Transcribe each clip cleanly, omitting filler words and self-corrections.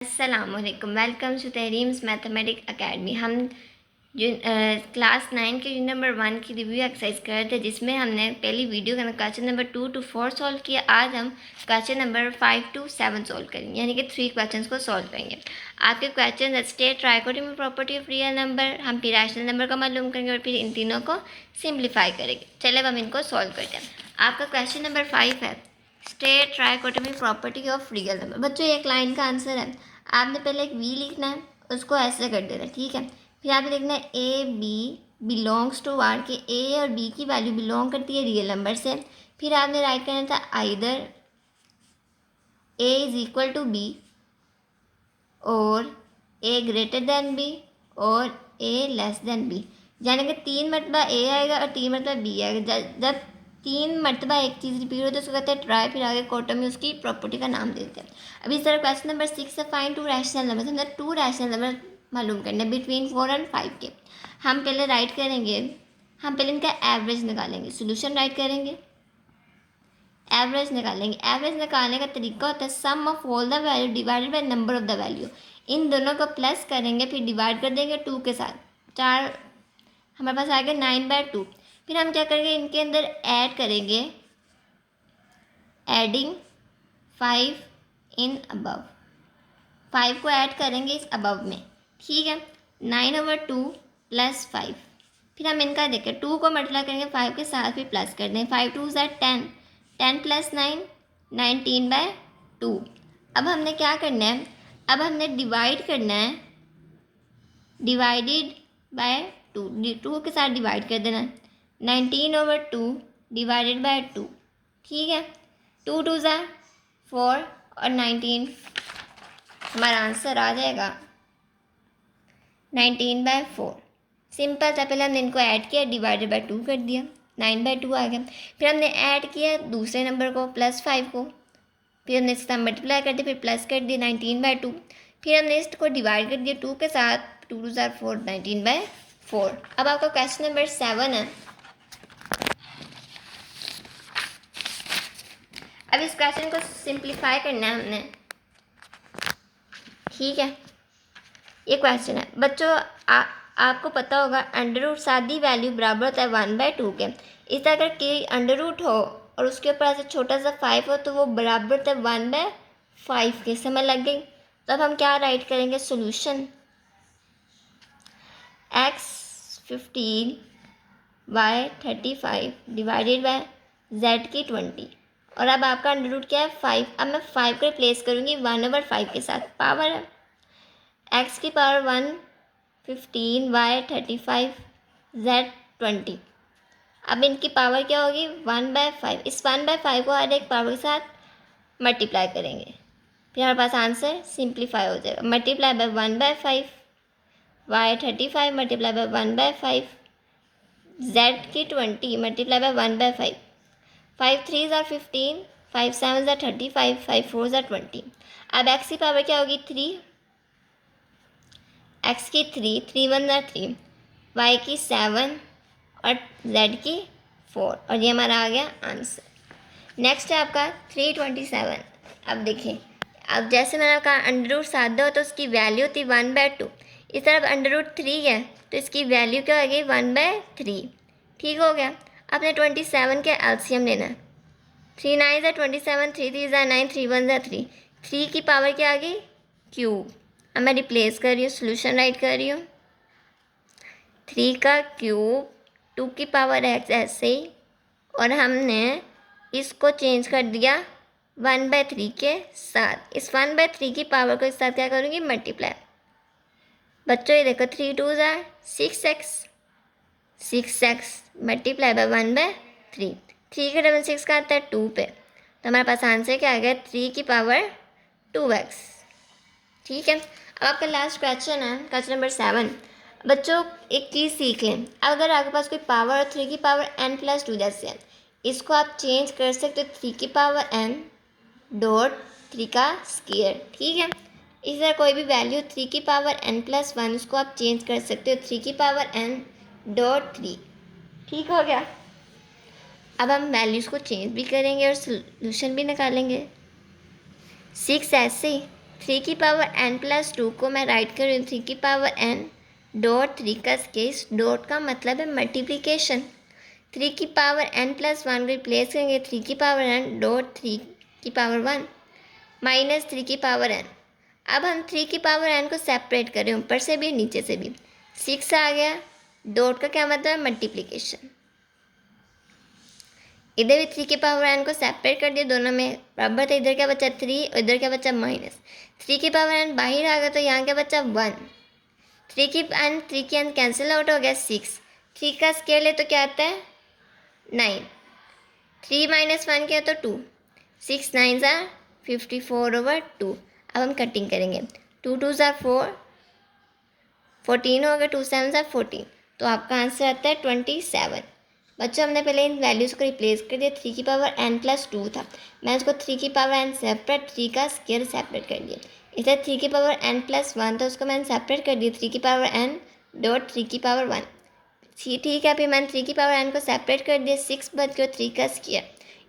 अस्सलामुअलैकुम, welcome to तहरीम्स mathematics academy. हम class 9 के यूनिट नंबर 1 की रिव्यू एक्सरसाइज कर रहे थे, जिसमें हमने पहली वीडियो के अंदर क्वेश्चन नंबर 2 to 4 सॉल्व किया। आज हम क्वेश्चन नंबर 5 to 7 सॉल्व करेंगे, यानी कि 3 क्वेश्चन को सॉल्व करेंगे। आपके question state trichotomy property of real number, हम फिर रैशनल नंबर का मालूम करेंगे और फिर इन तीनों को सिंप्लीफाई करेंगे। चले अब हम इनको सॉल्व करते हैं। आपका क्वेश्चन नंबर 5 है state trichotomy property of real number. बच्चों एक लाइन का आंसर है, आपने पहले एक वी लिखना है, उसको ऐसे कर देना, ठीक है। फिर आपने लिखना है ए बी बिलोंग्स टू वार के ए और बी की वैल्यू बिलोंग करती है रियल नंबर से। फिर आपने राइट करना था either A is equal to B और ए ग्रेटर देन बी और ए लेस देन बी, यानी कि 3 मरतबा ए आएगा और 3 मरतबा बी आएगा। जब 3 मरतबा एक चीज़ रिपीट होती है उसको कहते हैं ट्राई, फिर आगे कोटो में उसकी प्रॉपर्टी का नाम देते हैं। अभी इस तरह क्वेश्चन नंबर 6 है फाइंड 2 रैशनल नंबर। हमने 2 रैशनल नंबर मालूम करने बिटवीन 4 और 5 के। हम पहले राइट करेंगे, हम पहले इनका एवरेज निकालेंगे, सोल्यूशन राइट करेंगे, एवरेज निकालेंगे। एवरेज निकालने का तरीका होता है sum of all the value divided by number of the value. इन दोनों को प्लस करेंगे, फिर डिवाइड कर देंगे 2 के साथ। 4 हमारे पास आ गया 9/2। फिर हम क्या करेंगे, इनके अंदर ऐड करेंगे, एडिंग 5 इन अबव, 5 को ऐड करेंगे इस अबव में, ठीक है। 9/2 प्लस 5। फिर हम इनका देखें, 2 को मल्टीप्लाई करेंगे 5 के साथ, फिर प्लस कर देंगे। 5 2 ज़ा 10, 10 प्लस 9 19/2। अब हमने क्या करना है, अब हमने डिवाइड करना है, डिवाइडेड बाय 2 के साथ डिवाइड कर देना। 19/2 डिवाइडेड बाय 2, ठीक है। 2 2 ज़ा 4 और 19, हमारा आंसर आ जाएगा 19/4। सिंपल था, पहले हमने इनको ऐड किया, डिवाइडेड बाय 2 कर दिया, 9/2 आ गया। फिर हमने ऐड किया दूसरे नंबर को प्लस 5 को, फिर हमने इसका मल्टीप्लाई कर दिया, फिर प्लस कर दिया 19/2। फिर हमने इसको डिवाइड कर दिया 2 के साथ, 2 2 ज़ा 4 19/4। अब आपका क्वेश्चन नंबर 7 है। अब इस क्वेश्चन को सिंप्लीफाई करना है हमने, ठीक है। ये क्वेश्चन है बच्चों, आपको पता होगा अंडर रूट सादी वैल्यू बराबर होता है 1/2 के। इस तरह अगर के अंडर रूट हो और उसके ऊपर ऐसे छोटा सा 5 हो तो वो बराबर होता है 1/5 के। समझ लग गई? तो अब हम क्या राइट करेंगे, solution x15 y35 divided by z की 20। और अब आपका अंडर रूट क्या है 5। अब मैं 5 को रिप्लेस करूँगी 1/5 के साथ, पावर है x की पावर 1 15 y 35 z 20। अब इनकी पावर क्या होगी 1/5। इस 1/5 को हर एक पावर के साथ मल्टीप्लाई करेंगे, फिर हमारे पास आंसर सिंप्लीफाई हो जाएगा। Multiply by 1/5 y 35 multiply by 1/5 z की 20 मल्टीप्लाई बाय 1/5। 5 3 ज़ा 15, 5 7 ज़ा 35, 5 4 ज़ा 20। अब x की पावर क्या होगी 3, x की 3, 3 1 ज़ा 3, y की 7 और z की 4, और ये हमारा आ गया आंसर। नेक्स्ट है आपका 327। अब देखें, अब जैसे मैंने कहा अंडर रूट सादा हो तो उसकी वैल्यू होती 1/2। इस तरफ अंडर रूट 3 है तो इसकी वैल्यू क्या होगी 1/3, ठीक हो गया। आपने 27 के एलसीएम लेना है, 3 9 ज़ा 27, 3 3 ज़ा 9, 3 1 ज़ा 3, 3 की पावर क्या आ गई क्यूब। अब मैं रिप्लेस कर रही हूँ, सोल्यूशन राइट कर रही हूँ, 3 का क्यूब 2 की पावर x ऐसे ही, और हमने इसको चेंज कर दिया 1/3 के साथ। इस 1/3 की पावर को इस साथ क्या करूँगी मल्टीप्लाई। बच्चों ये देखो 3 2 ज़ा 6x, 6x मल्टीप्लाई बाय 1/3। 3 के डबल 6 का आता है 2 पे, तो हमारे पास आंसर क्या आ गया 3 की पावर 2x, ठीक है। अब आपका लास्ट क्वेश्चन है क्वेश्चन नंबर 7। बच्चों एक चीज़ सीख लें, अगर आपके पास कोई पावर और 3 की पावर n+2 जैसे है, इसको आप चेंज कर सकते हो 3 की पावर n डॉट 3 का स्क्वायर, ठीक है। इस तरह कोई भी वैल्यू 3 की पावर n+1 उसको आप चेंज कर सकते हो 3 की पावर n डॉट 3, ठीक हो गया। अब हम वैल्यूज़ को चेंज भी करेंगे और सोल्यूशन भी निकालेंगे। 6 ऐसे ही 3n+2 को मैं राइट कर रही हूँ 3n डॉट 3 का स्केस, डॉट का मतलब है मल्टीप्लिकेशन। 3n+1 को रिप्लेस करेंगे 3n dot 3n minus 3n। अब हम 3n को सेपरेट करें ऊपर से भी नीचे से भी। 6 आ गया, डॉट का क्या मतलब है मल्टीप्लिकेशन। इधर भी 3n को सेपरेट कर दिया, दोनों में बराबर था। इधर क्या बचा 3 और इधर क्या बचा माइनस। 3n बाहर आ गया तो यहाँ क्या बचा 1। 3n कैंसिल आउट हो गया 6। 3 का स्केल है तो क्या आता है 9। 3 - 1 क्या तो 2। 6 9 ज़ा 54/2। अब हम कटिंग करेंगे। 2 2 ज़ा 4, 14 हो गया। 2 7 ज़ा 14, तो आपका आंसर आता है 27। बच्चों हमने पहले इन वैल्यूज़ को रिप्लेस कर दिया। 3n+2 था, मैं उसको 3n सेपरेट 3 का स्क्वायर सेपरेट कर दिया। इसे 3n+1 था, उसको मैंने सेपरेट कर दिया 3n डॉट 3n। ठीक है, फिर मैंने 3n को सेपरेट कर दिया। 6 बच गया 3 का स्क्वायर।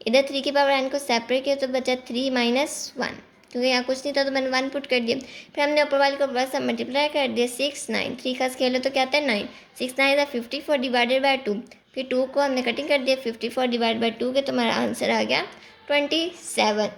इधर 3n को सेपरेट किया तो बचा 3 - 1, क्योंकि यहाँ कुछ नहीं था तो मैंने 1 पुट कर दिया। फिर हमने ऊपर वाले को बस मल्टीप्लाई कर दिया। 6 9, 3 का स्केल है तो क्या आता है 9। 6 9 ज़ा 54 डिवाइडेड बाई 2। फिर 2 को हमने कटिंग कर दिया 54 डिवाइड बाई 2 के, तो हमारा आंसर आ गया 27।